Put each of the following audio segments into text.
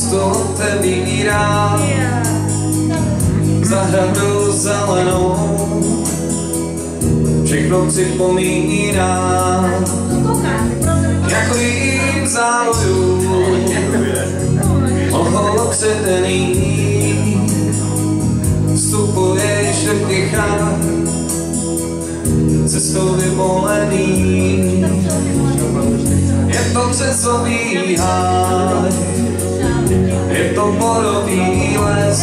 cestu otevírá, zahradu zelenou, všechno připomíná, jako jim závoju, oholokřetený, vstupuješ do ticha, cestou vyvolený. Je to březový háj, je to borový les,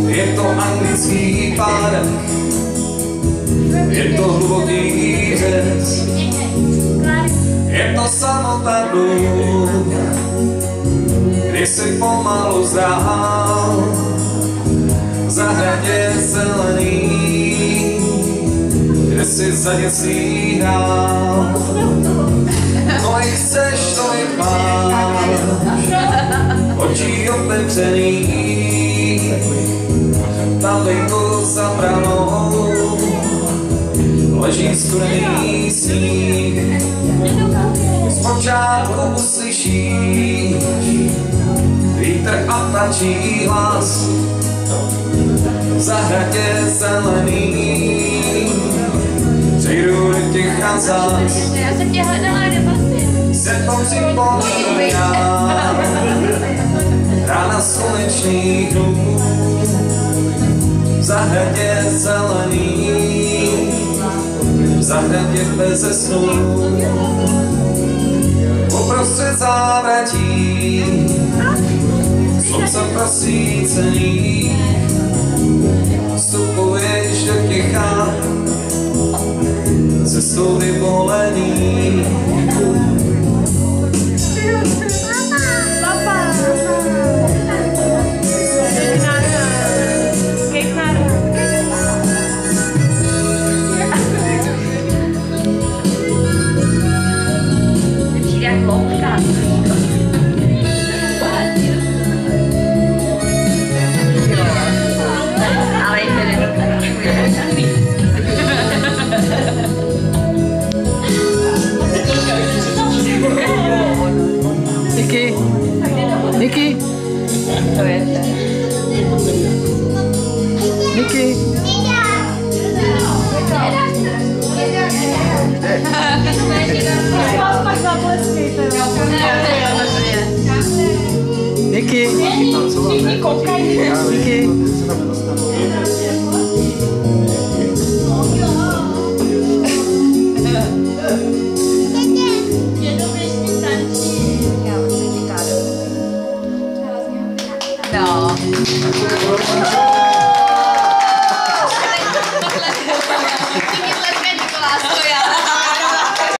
je to anglický park, je to hluboký řez, je to samota dům, kdy si pomalu zdál, v zahradě zelený, kde si za dětství hrál. Kolik chceš, tolik máš, očí otevřený, talinku za branou, leží studený sníh. Zpočátku uslyšíš vítr a tačí hlas, v zahradě zelený, přejdu do ticha zas. Já jsem tě hledala, kde vlastně? Se to připomíná, rána slunečných dnů, v zahradě zelený, v zahradě beze snů, uprostřed závratí, slunce prosvícený, vstupuješ do ticha, cestou vyvolený. Niky! To je to. Niky! Niky! Niky! No.